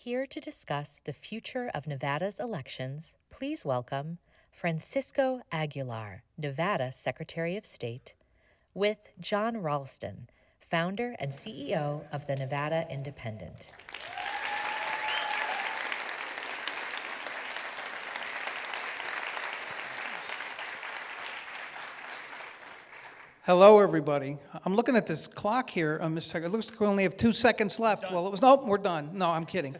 Here to discuss the future of Nevada's elections, please welcome Francisco Aguilar, Nevada Secretary of State, with Jon Ralston, founder and CEO of the Nevada Independent. Hello, everybody. I'm looking at this clock here, Mr. Secretary. It looks like we only have 2 seconds left. Well, nope, we're done. No, I'm kidding.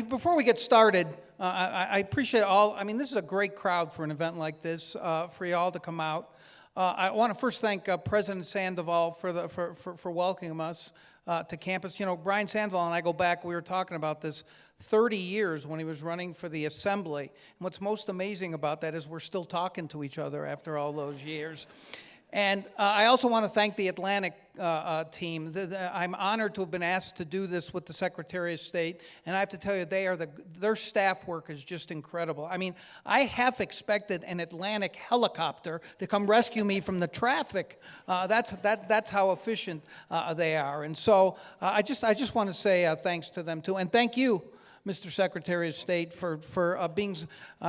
Before we get started, I appreciate all. I mean, this is a great crowd for an event like this, for y'all to come out. I want to first thank President Sandoval for welcoming us to campus. You know, Brian Sandoval and I go back. We were talking about this 30 years when he was running for the Assembly. And what's most amazing about that is we're still talking to each other after all those years. And I also want to thank the Atlantic team. I'm honored to have been asked to do this with the Secretary of State, and I have to tell you, their staff work is just incredible. I mean, I half expected an Atlantic helicopter to come rescue me from the traffic. That's how efficient they are. And so I just want to say thanks to them too, and thank you, Mr. Secretary of State, for being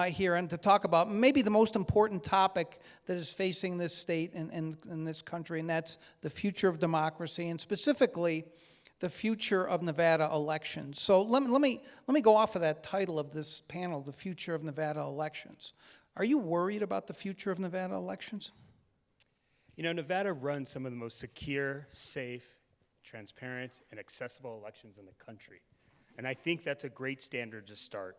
here and to talk about maybe the most important topic that is facing this state and this country, and that's the future of democracy, and specifically the future of Nevada elections. So let me go off of that title of this panel, the future of Nevada elections. Are you worried about the future of Nevada elections? You know, Nevada runs some of the most secure, safe, transparent, and accessible elections in the country. And I think that's a great standard to start.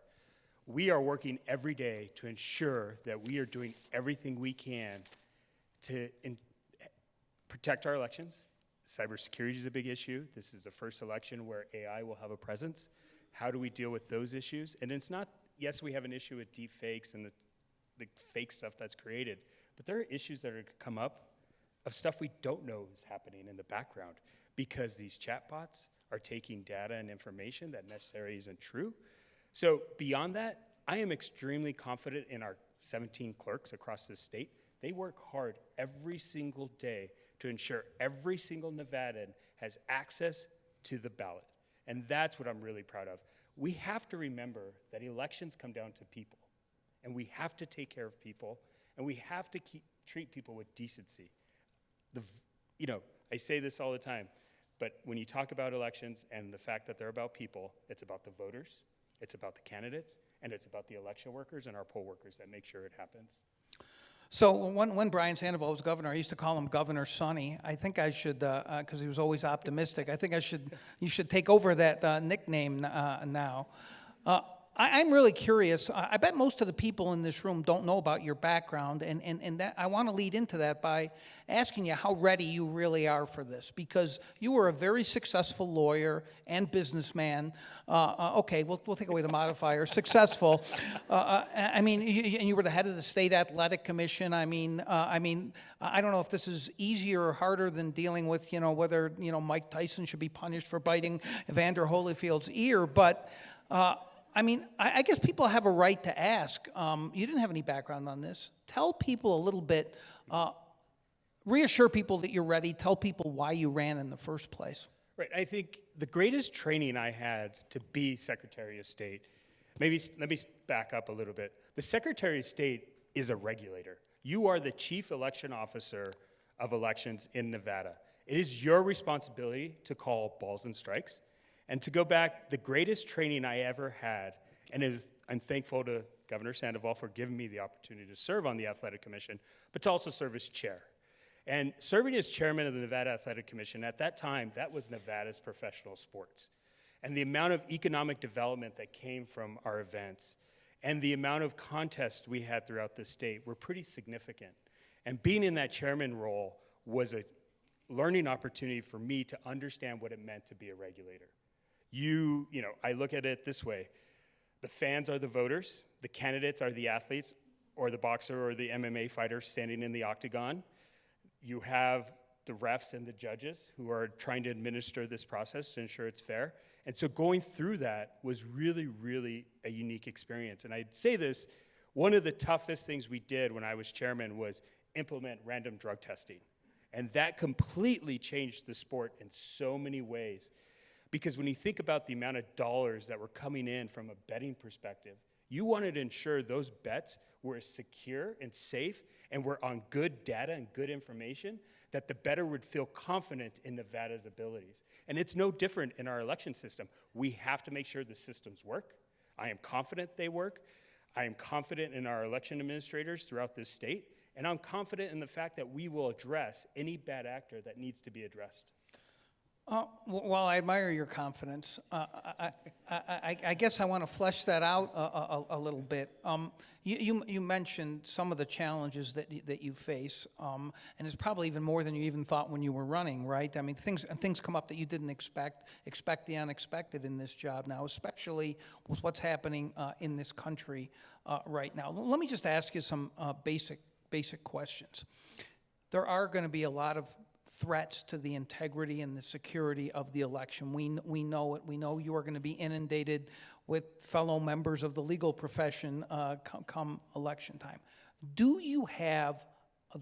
We are working every day to ensure that we are doing everything we can to protect our elections. Cybersecurity is a big issue. This is the first election where AI will have a presence. How do we deal with those issues? And it's not, yes, we have an issue with deep fakes and the fake stuff that's created, but there are issues that are going to come up of stuff we don't know is happening in the background because these chatbots are taking data and information that necessarily isn't true. So beyond that, I am extremely confident in our 17 clerks across the state. They work hard every single day to ensure every single Nevadan has access to the ballot. And that's what I'm really proud of. We have to remember that elections come down to people, and we have to take care of people, and we have to treat people with decency. I say this all the time, but when you talk about elections and the fact that they're about people, it's about the voters, it's about the candidates, and it's about the election workers and our poll workers that make sure it happens. So when Brian Sandoval was governor, I used to call him Governor Sonny. I think I should, because he was always optimistic, I think you should take over that nickname now. I'm really curious. I bet most of the people in this room don't know about your background, and that I want to lead into that by asking you how ready you really are for this, because you were a very successful lawyer and businessman. Okay, we'll take away the modifier. Successful. I mean, you were the head of the State Athletic Commission. I mean, I don't know if this is easier or harder than dealing with, whether Mike Tyson should be punished for biting Evander Holyfield's ear, but. I guess people have a right to ask. You didn't have any background on this. Tell people a little bit, reassure people that you're ready. Tell people why you ran in the first place. Right. I think the greatest training I had to be Secretary of State, let me back up a little bit. The Secretary of State is a regulator. You are the chief election officer of elections in Nevada. It is your responsibility to call balls and strikes. And to go back, the greatest training I ever had, and I'm thankful to Governor Sandoval for giving me the opportunity to serve on the Athletic Commission, but to also serve as chair. And serving as chairman of the Nevada Athletic Commission, at that time, that was Nevada's professional sports. And the amount of economic development that came from our events and the amount of contests we had throughout the state were pretty significant. And being in that chairman role was a learning opportunity for me to understand what it meant to be a regulator. I look at it this way. The fans are the voters, the candidates are the athletes, or the boxer or the MMA fighter standing in the octagon. You have the refs and the judges who are trying to administer this process to ensure it's fair. And so going through that was really, really a unique experience. And I'd say this, one of the toughest things we did when I was chairman was implement random drug testing. And that completely changed the sport in so many ways. Because when you think about the amount of dollars that were coming in from a betting perspective, you wanted to ensure those bets were secure and safe and were on good data and good information, that the bettor would feel confident in Nevada's abilities. And it's no different in our election system. We have to make sure the systems work. I am confident they work. I am confident in our election administrators throughout this state. And I'm confident in the fact that we will address any bad actor that needs to be addressed. Well, I admire your confidence. I guess I want to flesh that out a little bit. You mentioned some of the challenges that you face, and it's probably even more than you even thought when you were running, right? I mean, things come up that you didn't expect the unexpected in this job now, especially with what's happening in this country right now. Let me just ask you some basic questions. There are going to be a lot of threats to the integrity and the security of the election. We know it. We know you are going to be inundated with fellow members of the legal profession come election time. Do you have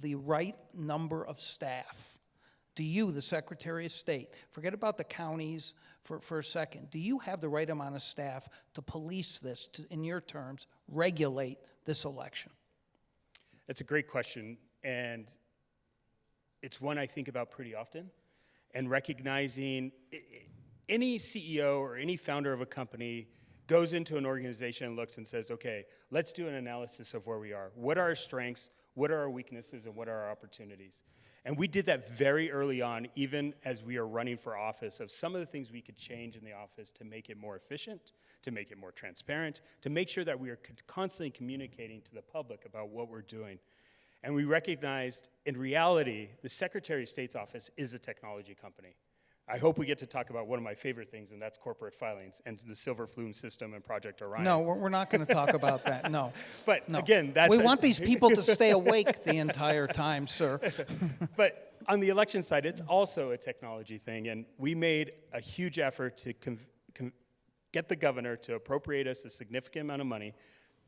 the right number of staff? Do you, the Secretary of State, forget about the counties for a second, do you have the right amount of staff to police this, to, in your terms, regulate this election? That's a great question, and it's one I think about pretty often, and recognizing any CEO or any founder of a company goes into an organization and looks and says, okay, let's do an analysis of where we are. What are our strengths? What are our weaknesses? And what are our opportunities? And we did that very early on, even as we are running for office, of some of the things we could change in the office to make it more efficient, to make it more transparent, to make sure that we are constantly communicating to the public about what we're doing. And we recognized, in reality, the Secretary of State's office is a technology company. I hope we get to talk about one of my favorite things, and that's corporate filings and the Silver Flume system and Project Orion. No, we're not going to talk about that, no. But no. again, that's... We want these people to stay awake the entire time, sir. But on the election side, it's also a technology thing, and we made a huge effort to get the governor to appropriate us a significant amount of money,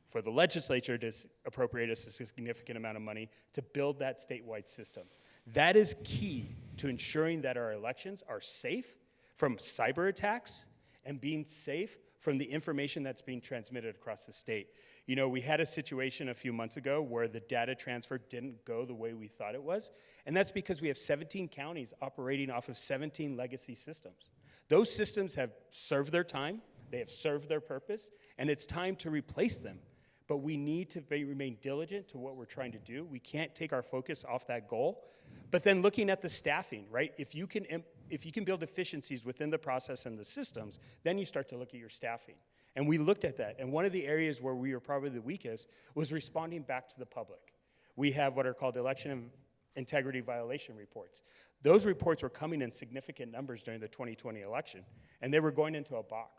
for the legislature to appropriate us a significant amount of money to build that statewide system. That is key to ensuring that our elections are safe from cyber attacks and being safe from the information that's being transmitted across the state. You know, we had a situation a few months ago where the data transfer didn't go the way we thought it was, and that's because we have 17 counties operating off of 17 legacy systems. Those systems have served their time, they have served their purpose, and it's time to replace them. But we need to remain diligent to what we're trying to do. We can't take our focus off that goal. But then looking at the staffing, right? If you can build efficiencies within the process and the systems, then you start to look at your staffing. And we looked at that. And one of the areas where we were probably the weakest was responding back to the public. We have what are called election integrity violation reports. Those reports were coming in significant numbers during the 2020 election, and they were going into a box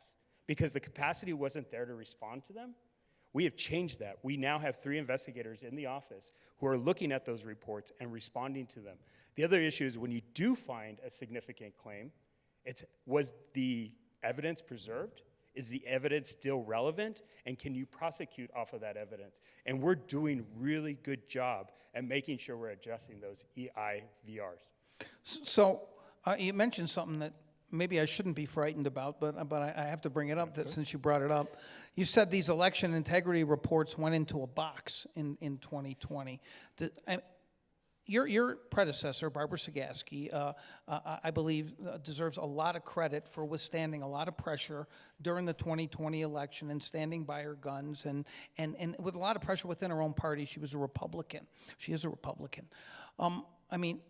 because the capacity wasn't there to respond to them. We have changed that. We now have 3 investigators in the office who are looking at those reports and responding to them. The other issue is when you do find a significant claim, was the evidence preserved? Is the evidence still relevant? And can you prosecute off of that evidence? And we're doing really good job at making sure we're addressing those EIVRs. So you mentioned something that maybe I shouldn't be frightened about, but I have to bring it up since you brought it up. You said these election integrity reports went into a box in 2020. Your predecessor, Barbara Sagaski, I believe deserves a lot of credit for withstanding a lot of pressure during the 2020 election and standing by her guns and with a lot of pressure within her own party. She was a Republican. She is a Republican. I mean,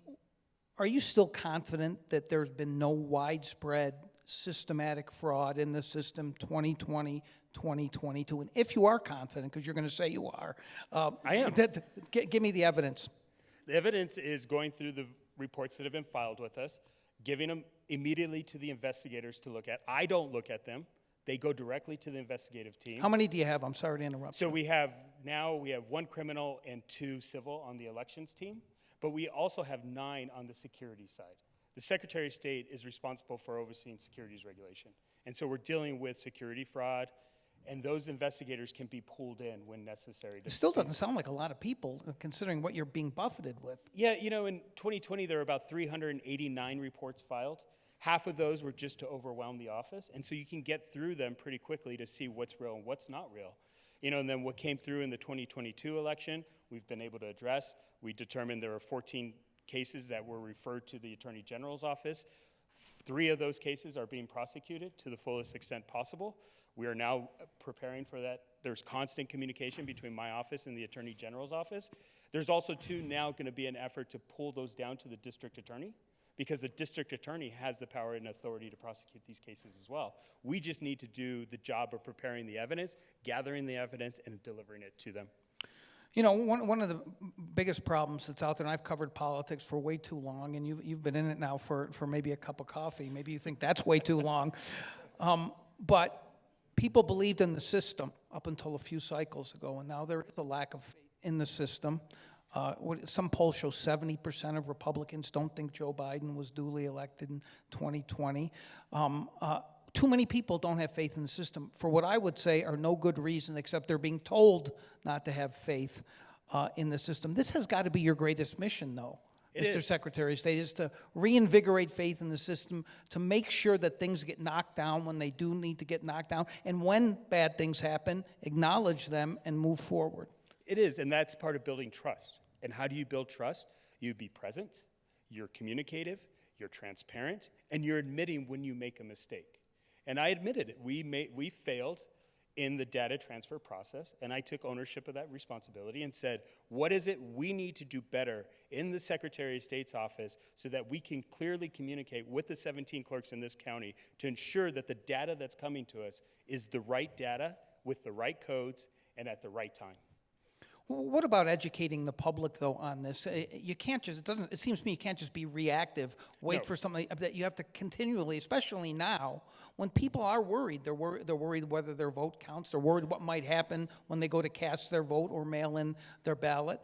are you still confident that there's been no widespread systematic fraud in the system 2020, 2022? And if you are confident, because you're going to say you are, I am. Give me the evidence. The evidence is going through the reports that have been filed with us, giving them immediately to the investigators to look at. I don't look at them. They go directly to the investigative team. How many do you have? I'm sorry to interrupt. So we have 1 criminal and 2 civil on the elections team. But we also have 9 on the security side. The Secretary of State is responsible for overseeing securities regulation. And so we're dealing with security fraud, and those investigators can be pulled in when necessary. It still doesn't sound like a lot of people, considering what you're being buffeted with. Yeah, you know, in 2020, there were about 389 reports filed. Half of those were just to overwhelm the office, and so you can get through them pretty quickly to see what's real and what's not real. And then what came through in the 2022 election, we've been able to address. We determined there were 14 cases that were referred to the Attorney General's office. 3 of those cases are being prosecuted to the fullest extent possible. We are now preparing for that. There's constant communication between my office and the Attorney General's office. There's also now going to be an effort to pull those down to the district attorney, because the district attorney has the power and authority to prosecute these cases as well. We just need to do the job of preparing the evidence, gathering the evidence, and delivering it to them. One of the biggest problems that's out there, and I've covered politics for way too long, and you've been in it now for maybe a cup of coffee. Maybe you think that's way too long. But people believed in the system up until a few cycles ago, and now there is a lack of faith in the system. Some polls show 70% of Republicans don't think Joe Biden was duly elected in 2020. Too many people don't have faith in the system for what I would say are no good reason except they're being told not to have faith in the system. This has got to be your greatest mission, though, Mr. Secretary of State, is to reinvigorate faith in the system, to make sure that things get knocked down when they do need to get knocked down, and when bad things happen, acknowledge them and move forward. It is, and that's part of building trust. And how do you build trust? You be present, you're communicative, you're transparent, and you're admitting when you make a mistake. And I admitted it. We failed in the data transfer process, and I took ownership of that responsibility and said, what is it we need to do better in the Secretary of State's office so that we can clearly communicate with the 17 clerks in this county to ensure that the data that's coming to us is the right data with the right codes and at the right time. What about educating the public, though, on this? You can't just, it seems to me you can't just be reactive, wait for something, that you have to continually, especially now, when people are worried. They're worried whether their vote counts. They're worried what might happen when they go to cast their vote or mail in their ballot.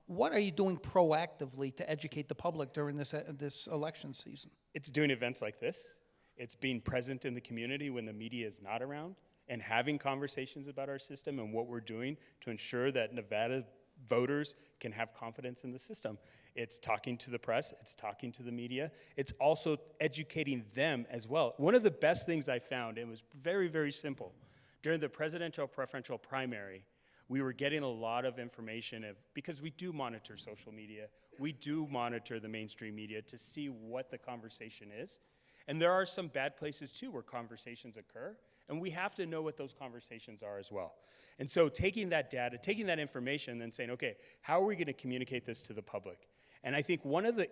What are you doing proactively to educate the public during this election season? It's doing events like this. It's being present in the community when the media is not around, and having conversations about our system and what we're doing to ensure that Nevada voters can have confidence in the system. It's talking to the press, it's talking to the media, it's also educating them as well. One of the best things I found, and it was very, very simple, during the presidential preferential primary, we were getting a lot of information because we do monitor social media, we do monitor the mainstream media to see what the conversation is. And there are some bad places too where conversations occur. And we have to know what those conversations are as well. And so taking that data, taking that information, and then saying, okay, how are we going to communicate this to the public? And I think one of the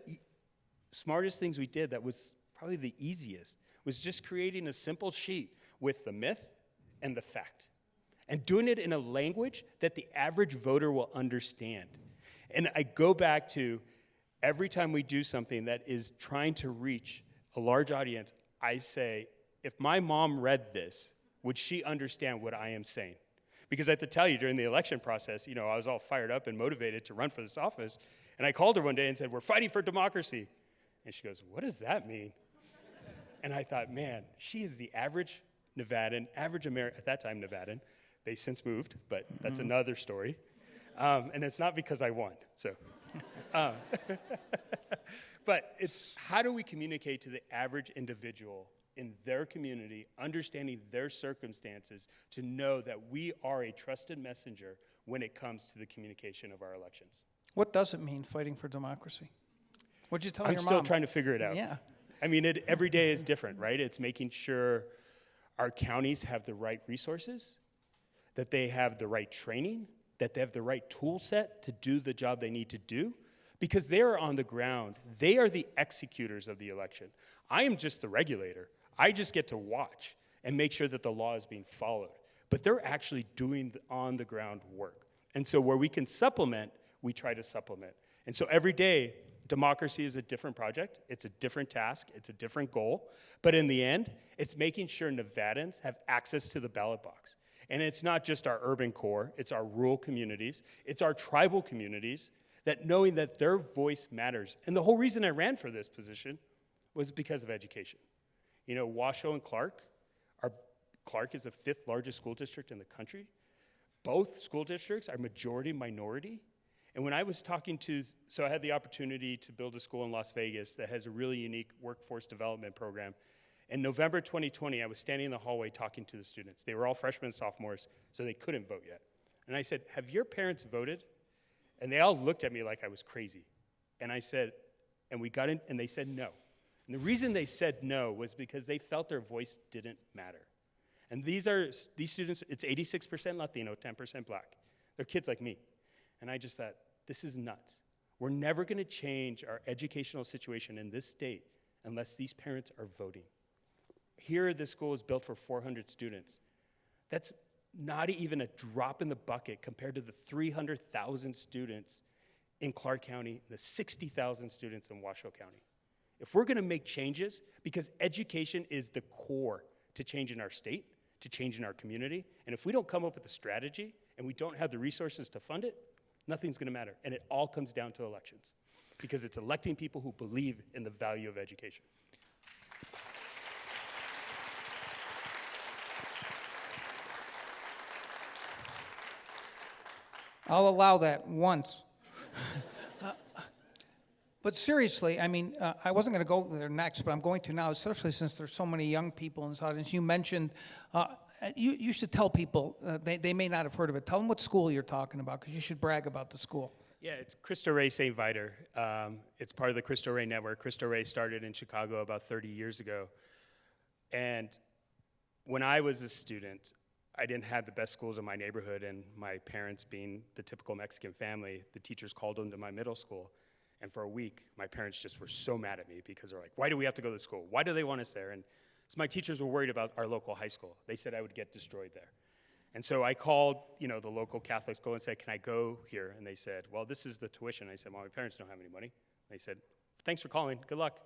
smartest things we did that was probably the easiest was just creating a simple sheet with the myth and the fact, and doing it in a language that the average voter will understand. And I go back to every time we do something that is trying to reach a large audience, I say, if my mom read this, would she understand what I am saying? Because I have to tell you, during the election process, I was all fired up and motivated to run for this office. And I called her one day and said, we're fighting for democracy. And she goes, what does that mean? And I thought, man, she is the average Nevadan, average American, at that time Nevadan. They since moved, but that's another story. And it's not because I won, so. But it's how do we communicate to the average individual in their community, understanding their circumstances, to know that we are a trusted messenger when it comes to the communication of our elections. What does it mean, fighting for democracy? What'd you tell your mom? I'm still trying to figure it out. Yeah. I mean, every day is different, right? It's making sure our counties have the right resources, that they have the right training, that they have the right tool set to do the job they need to do, because they are on the ground. They are the executors of the election. I am just the regulator. I just get to watch and make sure that the law is being followed. But they're actually doing the on-the-ground work. And so where we can supplement, we try to supplement. And so every day, democracy is a different project. It's a different task. It's a different goal. But in the end, it's making sure Nevadans have access to the ballot box. And it's not just our urban core. It's our rural communities. It's our tribal communities, that knowing that their voice matters. And the whole reason I ran for this position was because of education. Washoe and Clark is the 5th largest school district in the country. Both school districts are majority minority, And when I was talking to, so I had the opportunity to build a school in Las Vegas that has a really unique workforce development program. In November 2020, I was standing in the hallway talking to the students. They were all freshmen and sophomores, so they couldn't vote yet. And I said, have your parents voted? And they all looked at me like I was crazy. And I said, and we got in, and they said no. And the reason they said no was because they felt their voice didn't matter. And these students, it's 86% Latino, 10% Black. They're kids like me. And I just thought, this is nuts. We're never gonna change our educational situation in this state unless these parents are voting. Here, this school is built for 400 students. That's not even a drop in the bucket compared to the 300,000 students in Clark County, the 60,000 students in Washoe County. If we're gonna make changes, because education is the core to changing our state, to changing our community, and if we don't come up with a strategy and we don't have the resources to fund it, nothing's gonna matter. And it all comes down to elections, because it's electing people who believe in the value of education. I'll allow that once. But seriously, I mean, I wasn't going to go there next, but I'm going to now, especially since there's so many young people in this audience. You mentioned, you should tell people, they may not have heard of it. Tell them what school you're talking about, because you should brag about the school. Yeah, it's Cristo Rey St. Viator. It's part of the Cristo Rey network. Cristo Rey started in Chicago about 30 years ago. And when I was a student, I didn't have the best schools in my neighborhood, and my parents being the typical Mexican family, the teachers called them to my middle school. And for a week, my parents just were so mad at me because they're like, why do we have to go to school? Why do they want us there? And so my teachers were worried about our local high school. They said I would get destroyed there. And so I called, the local Catholic school and said, can I go here? And they said, well, this is the tuition. I said, well, my parents don't have any money. They said, thanks for calling, good luck.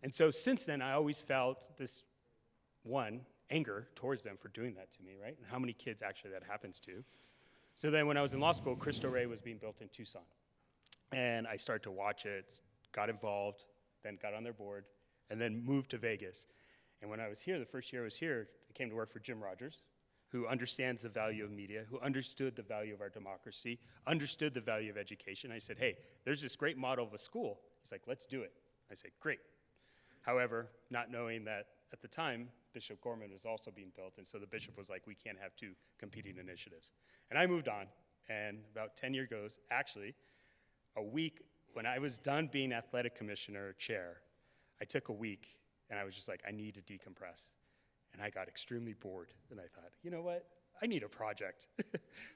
And so since then, I always felt this, anger towards them for doing that to me, right? And how many kids actually that happens to. So then when I was in law school, Cristo Rey was being built in Tucson. And I started to watch it, got involved, then got on their board, and then moved to Vegas. And when I was here, the first year I was here, I came to work for Jim Rogers, who understands the value of media, who understood the value of our democracy, understood the value of education. I said, hey, there's this great model of a school. He's like, let's do it. I said, great. However, not knowing that at the time, Bishop Gorman was also being built, and so the bishop was like, we can't have two competing initiatives. And I moved on, and about 10 years goes, actually, a week, when I was done being athletic commissioner chair, I took a week, and I was just like, I need to decompress. And I got extremely bored, and I thought, you know what? I need a project.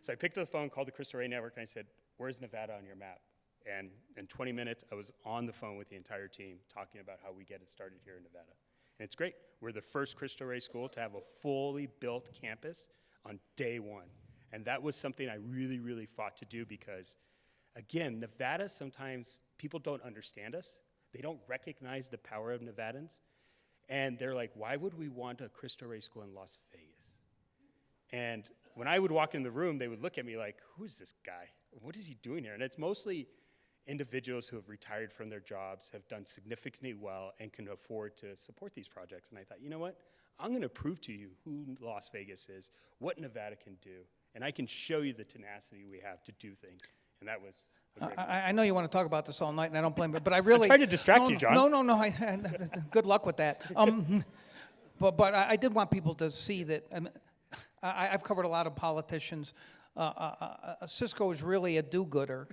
So I picked up the phone, called the Cristo Rey Network, and I said, where's Nevada on your map? And in 20 minutes, I was on the phone with the entire team talking about how we get it started here in Nevada. And it's great. We're the first Cristo Rey school to have a fully built campus on day one. And that was something I really, really fought to do because, again, Nevada, sometimes people don't understand us. They don't recognize the power of Nevadans. And they're like, why would we want a Cristo Rey school in Las Vegas? And when I would walk in the room, they would look at me like, who is this guy? What is he doing here? And it's mostly individuals who have retired from their jobs, have done significantly well, and can afford to support these projects. And I thought, you know what? I'm going to prove to you who Las Vegas is, what Nevada can do, and I can show you the tenacity we have to do things. And that was a great I know you want to talk about this all night, and I don't blame you, but I really... I tried to distract you, John. No. Good luck with that. But I did want people to see that I've covered a lot of politicians. Cisco is really a do-gooder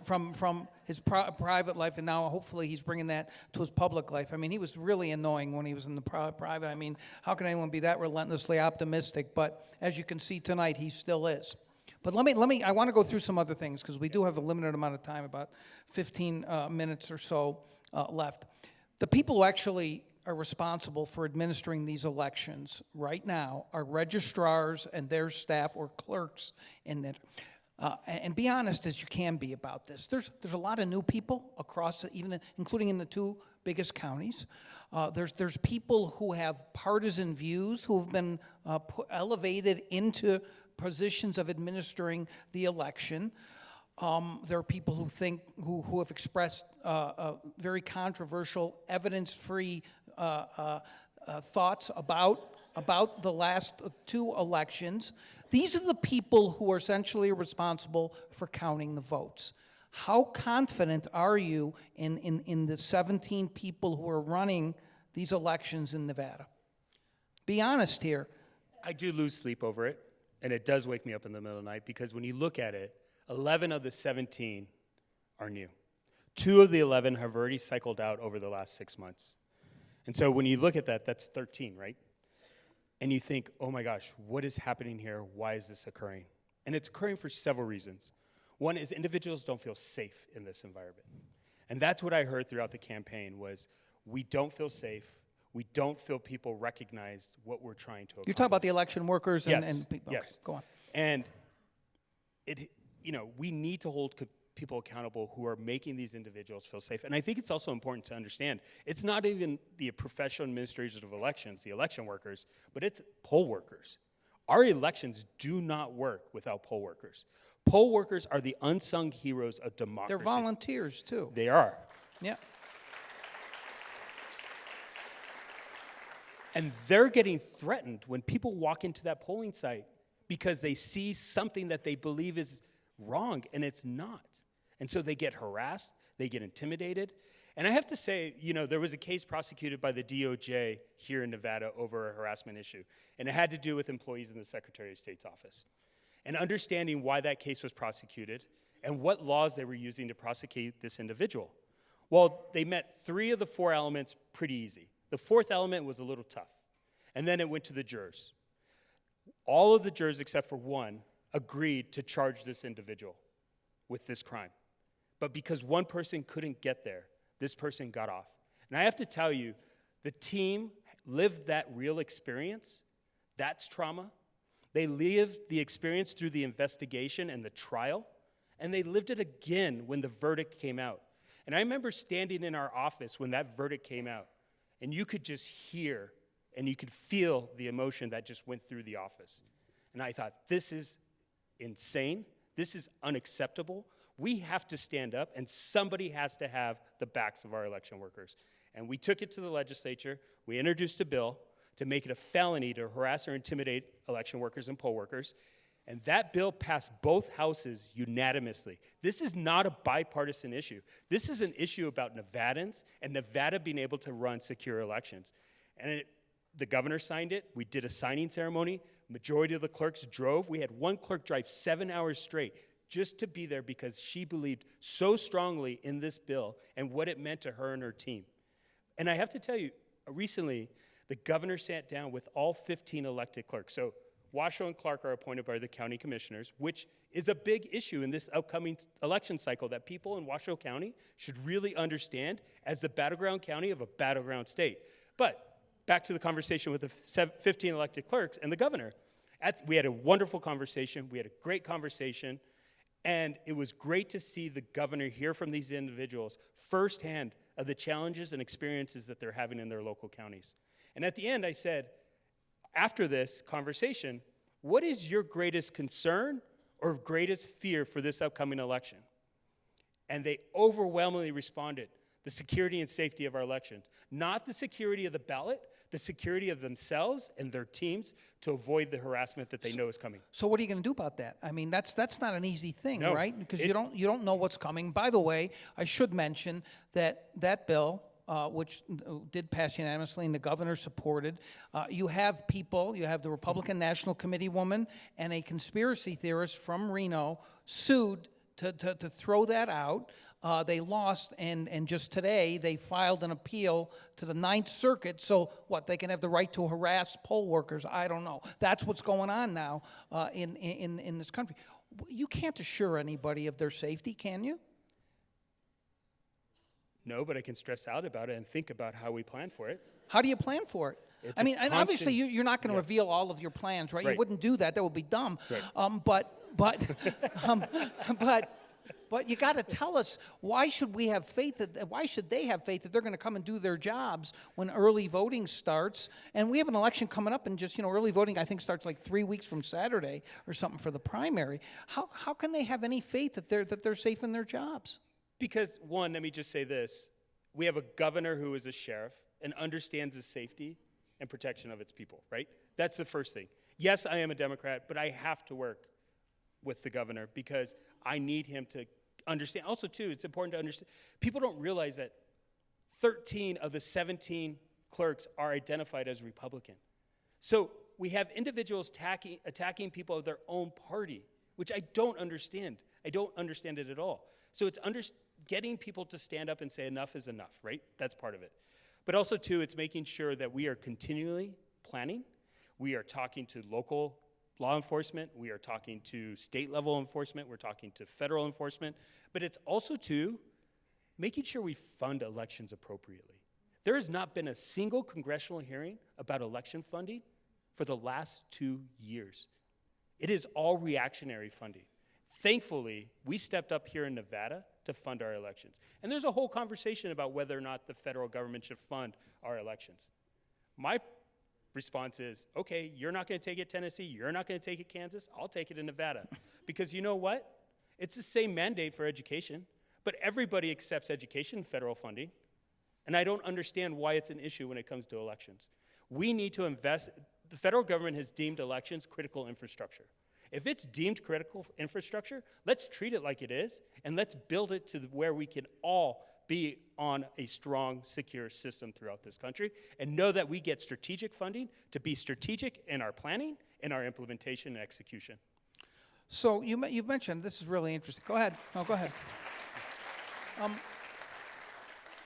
from his private life, and now hopefully he's bringing that to his public life. I mean, he was really annoying when he was in the private. I mean, how can anyone be that relentlessly optimistic? But as you can see tonight, he still is. But let me. I want to go through some other things because we do have a limited amount of time, about 15 minutes or so left. The people who actually are responsible for administering these elections right now are registrars and their staff or clerks in it. And be honest as you can be about this. There's a lot of new people across, including in the two biggest counties. There's people who have partisan views who have been elevated into positions of administering the election. There are people who think who have expressed very controversial, evidence-free thoughts about the last two elections. These are the people who are essentially responsible for counting the votes. How confident are you in the 17 people who are running these elections in Nevada? Be honest here. I do lose sleep over it, and it does wake me up in the middle of the night because when you look at it, 11 of the 17 are new. 2 of the 11 have already cycled out over the last 6 months. And so when you look at that, that's 13, right? And you think, oh my gosh, what is happening here? Why is this occurring? And it's occurring for several reasons. One is individuals don't feel safe in this environment. And that's what I heard throughout the campaign was we don't feel safe. We don't feel people recognize what we're trying to accomplish. You're talking about the election workers and, Yes, and people. yes. Okay, go on. And we need to hold people accountable who are making these individuals feel safe. And I think it's also important to understand it's not even the professional administrators of elections, the election workers, but it's poll workers. Our elections do not work without poll workers. Poll workers are the unsung heroes of democracy. They're volunteers, too. They are. Yeah. And they're getting threatened when people walk into that polling site because they see something that they believe is wrong, and it's not. And so they get harassed, they get intimidated. And I have to say, there was a case prosecuted by the DOJ here in Nevada over a harassment issue, and it had to do with employees in the Secretary of State's office. And understanding why that case was prosecuted and what laws they were using to prosecute this individual. Well, they met 3 of the 4 elements pretty easy. The 4th element was a little tough. And then it went to the jurors. All of the jurors, except for 1, agreed to charge this individual with this crime. But because one person couldn't get there, this person got off. And I have to tell you, the team lived that real experience. That's trauma. They lived the experience through the investigation and the trial. And they lived it again when the verdict came out. And I remember standing in our office when that verdict came out. And you could just hear and you could feel the emotion that just went through the office. And I thought, this is insane. This is unacceptable. We have to stand up, and somebody has to have the backs of our election workers. And we took it to the legislature. We introduced a bill to make it a felony to harass or intimidate election workers and poll workers. And that bill passed both houses unanimously. This is not a bipartisan issue. This is an issue about Nevadans and Nevada being able to run secure elections. And the governor signed it. We did a signing ceremony. Majority of the clerks drove. We had one clerk drive 7 hours straight just to be there because she believed so strongly in this bill and what it meant to her and her team. And I have to tell you, recently, the governor sat down with all 15 elected clerks. So Washoe and Clark are appointed by the county commissioners, which is a big issue in this upcoming election cycle that people in Washoe County should really understand as the battleground county of a battleground state. But back to the conversation with the 15 elected clerks and the governor. We had a wonderful conversation. We had a great conversation. And it was great to see the governor hear from these individuals firsthand of the challenges and experiences that they're having in their local counties. And at the end, I said, after this conversation, what is your greatest concern or greatest fear for this upcoming election? And they overwhelmingly responded, the security and safety of our elections. Not the security of the ballot, the security of themselves and their teams to avoid the harassment that they know is coming. So what are you going to do about that? I mean, that's not an easy thing, No, right? Because you don't know what's coming. By the way, I should mention that bill, which did pass unanimously and the governor supported, you have the Republican National Committee woman and a conspiracy theorist from Reno sued to throw that out. They lost, and just today they filed an appeal to the Ninth Circuit. So what? They can have the right to harass poll workers? I don't know. That's what's going on now in this country. You can't assure anybody of their safety, can you? No, but I can stress out about it and think about how we plan for it. How do you plan for it? It's I mean, a and obviously you're not going to yeah. reveal all of your plans, right? Right. You wouldn't do that. That would be dumb. Right. But you got to tell us, why should they have faith that they're going to come and do their jobs when early voting starts? And we have an election coming up, and just early voting I think starts like 3 weeks from Saturday or something for the primary. How can they have any faith that they're safe in their jobs? Because one, let me just say this. We have a governor who is a sheriff and understands the safety and protection of its people, right? That's the first thing. Yes, I am a Democrat, but I have to work with the governor because I need him to understand. Also, too, it's important to understand, people don't realize that 13 of the 17 clerks are identified as Republican. So we have individuals attacking people of their own party, which I don't understand. I don't understand it at all. So it's getting people to stand up and say enough is enough, right? That's part of it. But also, too, it's making sure that we are continually planning. We are talking to local law enforcement. We are talking to state-level enforcement. We're talking to federal enforcement. But it's also, too, making sure we fund elections appropriately. There has not been a single congressional hearing about election funding for the last 2 years. It is all reactionary funding. Thankfully, we stepped up here in Nevada to fund our elections. And there's a whole conversation about whether or not the federal government should fund our elections. My response is, okay, you're not going to take it Tennessee, you're not going to take it Kansas, I'll take it in Nevada. Because you know what? It's the same mandate for education, but everybody accepts education federal funding, and I don't understand why it's an issue when it comes to elections. We need to invest. The federal government has deemed elections critical infrastructure. If it's deemed critical infrastructure, let's treat it like it is, and let's build it to where we can all be on a strong, secure system throughout this country, and know that we get strategic funding to be strategic in our planning, in our implementation and execution. So you've mentioned, this is really interesting. Go ahead. No, go ahead.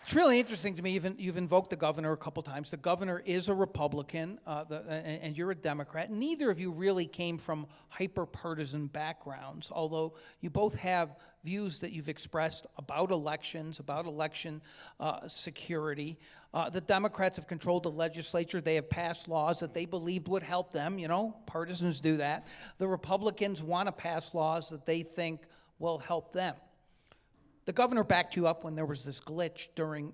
It's really interesting to me. You've invoked the governor a couple times. The governor is a Republican, and you're a Democrat. Neither of you really came from hyper-partisan backgrounds, although you both have views that you've expressed about elections, about election security. The Democrats have controlled the legislature. They have passed laws that they believed would help them. You know, partisans do that. The Republicans want to pass laws that they think will help them. The governor backed you up when there was this glitch during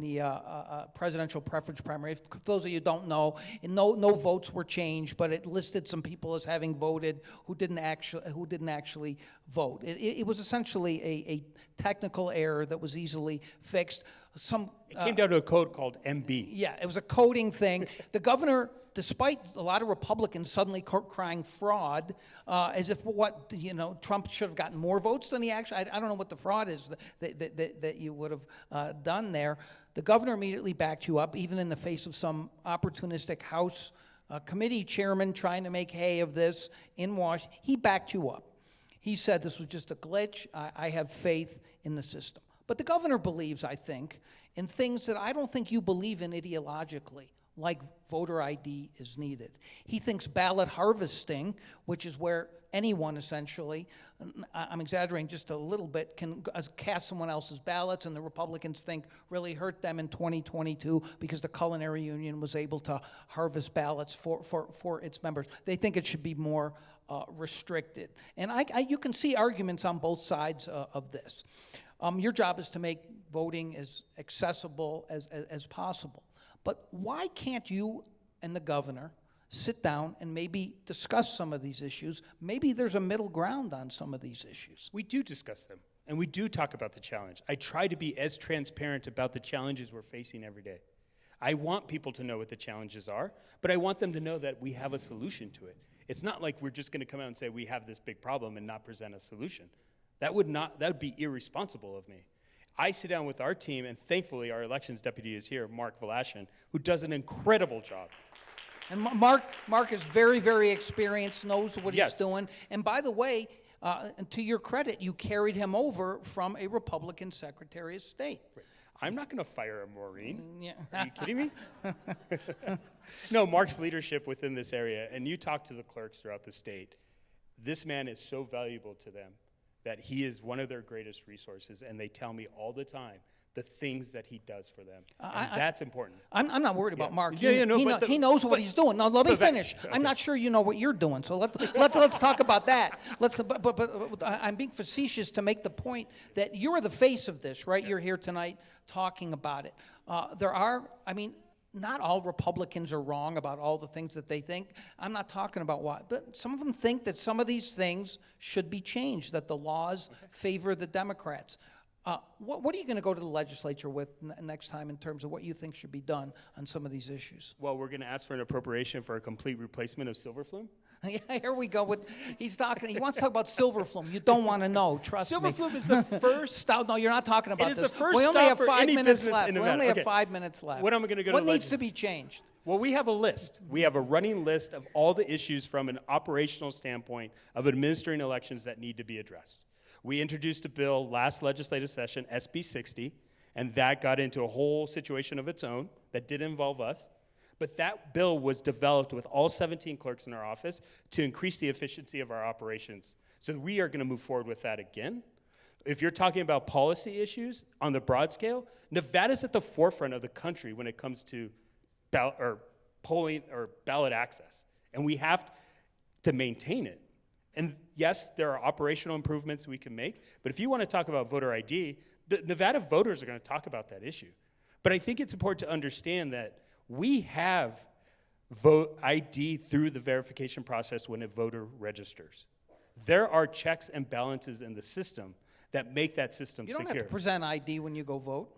the presidential preference primary. For those of you who don't know, no votes were changed, but it listed some people as having voted who didn't actually vote. It was essentially a technical error that was easily fixed. It came down to a code called MB. Yeah, it was a coding thing. The governor, despite a lot of Republicans suddenly crying fraud, as if Trump should have gotten more votes than he actually. I don't know what the fraud is that you would have done there. The governor immediately backed you up, even in the face of some opportunistic House committee chairman trying to make hay of this in Washington. He backed you up. He said this was just a glitch. I have faith in the system. But the governor believes, I think, in things that I don't think you believe in ideologically, like voter ID is needed. He thinks ballot harvesting, which is where anyone essentially, I'm exaggerating just a little bit, can cast someone else's ballots, and the Republicans think really hurt them in 2022 because the Culinary Union was able to harvest ballots for its members. They think it should be more restricted. And you can see arguments on both sides of this. Your job is to make voting as accessible as possible. But why can't you and the governor sit down and maybe discuss some of these issues? Maybe there's a middle ground on some of these issues. We do discuss them, and we do talk about the challenge. I try to be as transparent about the challenges we're facing every day. I want people to know what the challenges are, but I want them to know that we have a solution to it. It's not like we're just going to come out and say we have this big problem and not present a solution. That would be irresponsible of me. I sit down with our team, and thankfully our elections deputy is here, Mark Velashan, who does an incredible job. And Mark is very, very experienced, knows what he's doing. And by the way, to your credit, you carried him over from a Republican Secretary of State. I'm not going to fire a Maureen. Yeah. Are you kidding me? No, Mark's leadership within this area, and you talk to the clerks throughout the state, this man is so valuable to them that he is one of their greatest resources, and they tell me all the time the things that he does for them. And that's important. I'm not worried about Mark. He knows what he's doing. Now, let me finish. Okay. I'm not sure you know what you're doing, so let's talk about that. But I'm being facetious to make the point that you're the face of this, right? You're here tonight talking about it. Not all Republicans are wrong about all the things that they think. I'm not talking about what, but some of them think that some of these things should be changed, that the laws favor the Democrats. What are you going to go to the legislature with next time in terms of what you think should be done on some of these issues? Well, we're going to ask for an appropriation for a complete replacement of silver flume. Yeah, here we go. He wants to talk about silver flume. You don't want to know, trust Silver me. flume is the first. No, you're not talking about It is this. the first we only stop have for 5 any minutes business left. in We Nevada. only have Okay. 5 minutes left. What am I going to go to What the needs to be changed? Well, we have a list. We have a running list of all the issues from an operational standpoint of administering elections that need to be addressed. We introduced a bill last legislative session, SB 60, and that got into a whole situation of its own that did involve us. But that bill was developed with all 17 clerks in our office to increase the efficiency of our operations. So we are going to move forward with that again. If you're talking about policy issues on the broad scale, Nevada's at the forefront of the country when it comes to polling or ballot access. And we have to maintain it. And yes, there are operational improvements we can make, but if you want to talk about voter ID, the Nevada voters are going to talk about that issue. But I think it's important to understand that we have vote ID through the verification process when a voter registers. There are checks and balances in the system that make that system secure. You don't have to present ID when you go vote.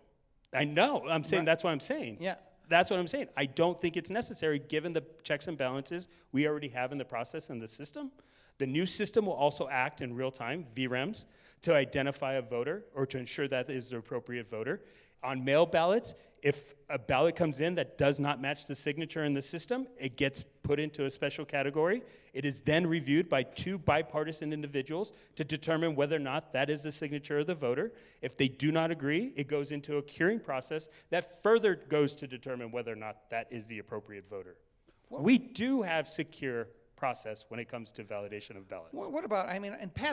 I know. I'm saying that's what I'm saying. Yeah. That's what I'm saying. I don't think it's necessary given the checks and balances we already have in the process and the system. The new system will also act in real time, VREMs, to identify a voter or to ensure that is the appropriate voter. On mail ballots, if a ballot comes in that does not match the signature in the system, it gets put into a special category. It is then reviewed by 2 bipartisan individuals to determine whether or not that is the signature of the voter. If they do not agree, it goes into a hearing process that further goes to determine whether or not that is the appropriate voter. We do have secure process when it comes to validation of ballots. What about,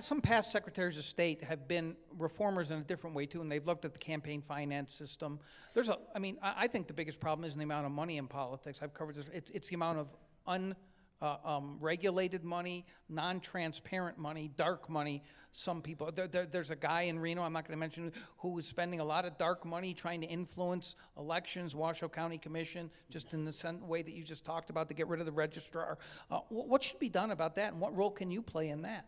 some past secretaries of state have been reformers in a different way too, and they've looked at the campaign finance system. I think the biggest problem isn't the amount of money in politics. I've covered this. It's the amount of regulated money, non-transparent money, dark money. Some people, there's a guy in Reno, I'm not going to mention, who is spending a lot of dark money trying to influence elections, Washoe County Commission, just in the way that you just talked about, to get rid of the registrar. What should be done about that, and what role can you play in that?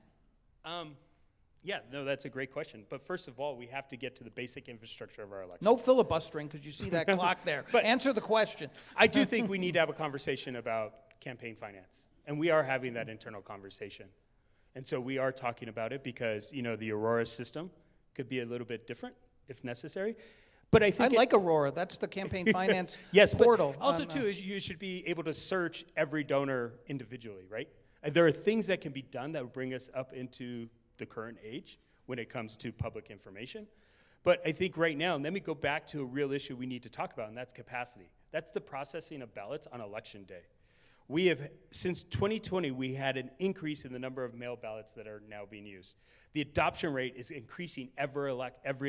That's a great question. But first of all, we have to get to the basic infrastructure of our election. No filibustering, because you see that clock there. But answer the question. I do think we need to have a conversation about campaign finance, and we are having that internal conversation. And so we are talking about it because, the Aurora system could be a little bit different if necessary. But I think like Aurora. That's the campaign finance yes, portal. But also, too, is you should be able to search every donor individually, right? There are things that can be done that would bring us up into the current age when it comes to public information. But I think right now, and let me go back to a real issue we need to talk about, and that's capacity. That's the processing of ballots on election day. We have, since 2020, we had an increase in the number of mail ballots that are now being used. The adoption rate is increasing every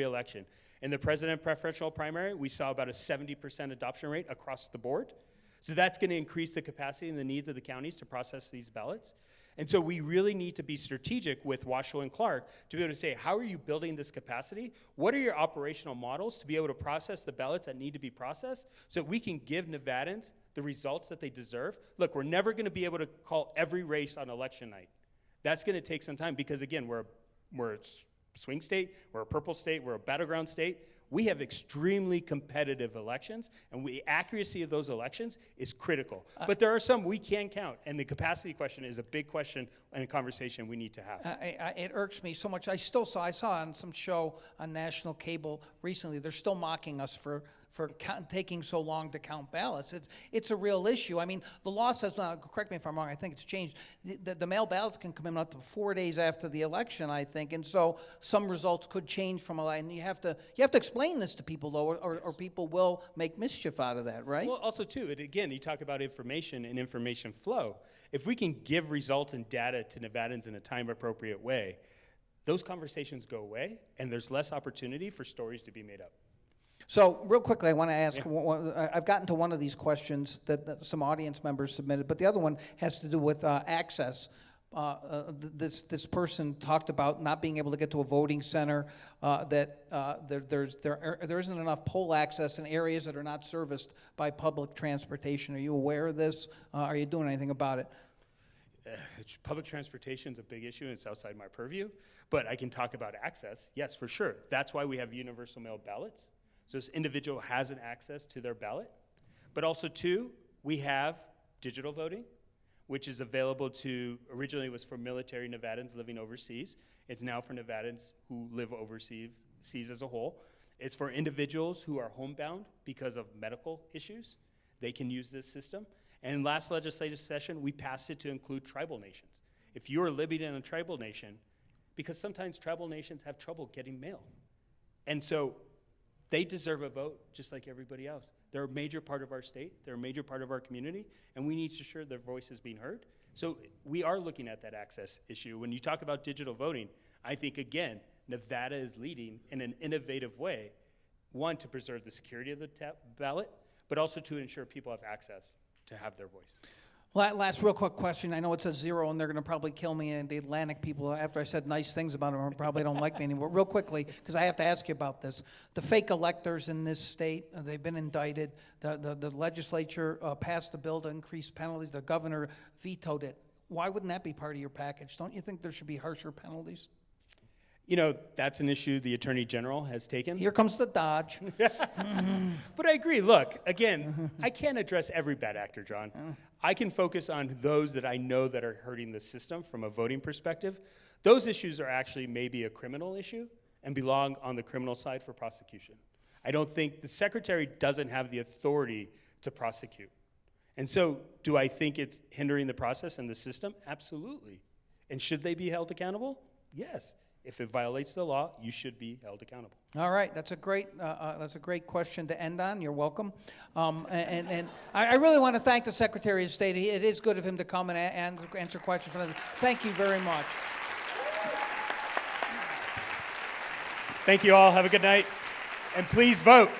election. In the president preferential primary, we saw about a 70% adoption rate across the board. So that's going to increase the capacity and the needs of the counties to process these ballots. And so we really need to be strategic with Washoe and Clark to be able to say, how are you building this capacity? What are your operational models to be able to process the ballots that need to be processed so that we can give Nevadans the results that they deserve? Look, we're never going to be able to call every race on election night. That's going to take some time because, again, we're a swing state, we're a purple state, we're a battleground state. We have extremely competitive elections, and the accuracy of those elections is critical. But there are some we can count, and the capacity question is a big question and a conversation we need to have. It irks me so much. I saw on some show on national cable recently, they're still mocking us for taking so long to count ballots. It's a real issue. The law says, correct me if I'm wrong, I think it's changed. The mail ballots can come in up to 4 days after the election, I think, and so some results could change from a line. And you have to explain this to people, though, or people will make mischief out of that, right? Well, also, too, again, you talk about information and information flow. If we can give results and data to Nevadans in a time-appropriate way, those conversations go away, and there's less opportunity for stories to be made up. So real quickly, I want to ask, I've gotten to one of these questions that some audience members submitted, but the other one has to do with access. This person talked about not being able to get to a voting center, that there isn't enough poll access in areas that are not serviced by public transportation. Are you aware of this? Are you doing anything about it? Public transportation is a big issue, and it's outside my purview, but I can talk about access. Yes, for sure. That's why we have universal mail ballots. So this individual has an access to their ballot. But also, two, we have digital voting, which is available to, originally was for military Nevadans living overseas. It's now for Nevadans who live overseas as a whole. It's for individuals who are homebound because of medical issues. They can use this system. And last legislative session, we passed it to include tribal nations. If you're living in a tribal nation, because sometimes tribal nations have trouble getting mail. And so they deserve a vote just like everybody else. They're a major part of our state, they're a major part of our community, and we need to ensure their voice is being heard. So we are looking at that access issue. When you talk about digital voting, I think, again, Nevada is leading in an innovative way, one, to preserve the security of the ballot, but also to ensure people have access to have their voice. Last real quick question. I know it says 0, and they're going to probably kill me, and the Atlantic people, after I said nice things about them, probably don't like me anymore. Real quickly, because I have to ask you about this. The fake electors in this state, they've been indicted. The legislature passed a bill to increase penalties. The governor vetoed it. Why wouldn't that be part of your package? Don't you think there should be harsher penalties? You know, that's an issue the Attorney General has taken. Here comes the Dodge. But I agree. Look, again, I can't address every bad actor, John. I can focus on those that I know that are hurting the system from a voting perspective. Those issues are actually maybe a criminal issue and belong on the criminal side for prosecution. I don't think the secretary doesn't have the authority to prosecute. And so do I think it's hindering the process and the system? Absolutely. And should they be held accountable? Yes. If it violates the law, you should be held accountable. All right, that's a great question to end on. You're welcome. And I really want to thank the Secretary of State. It is good of him to come and answer questions. Thank you very much. Thank you all. Have a good night. And please vote.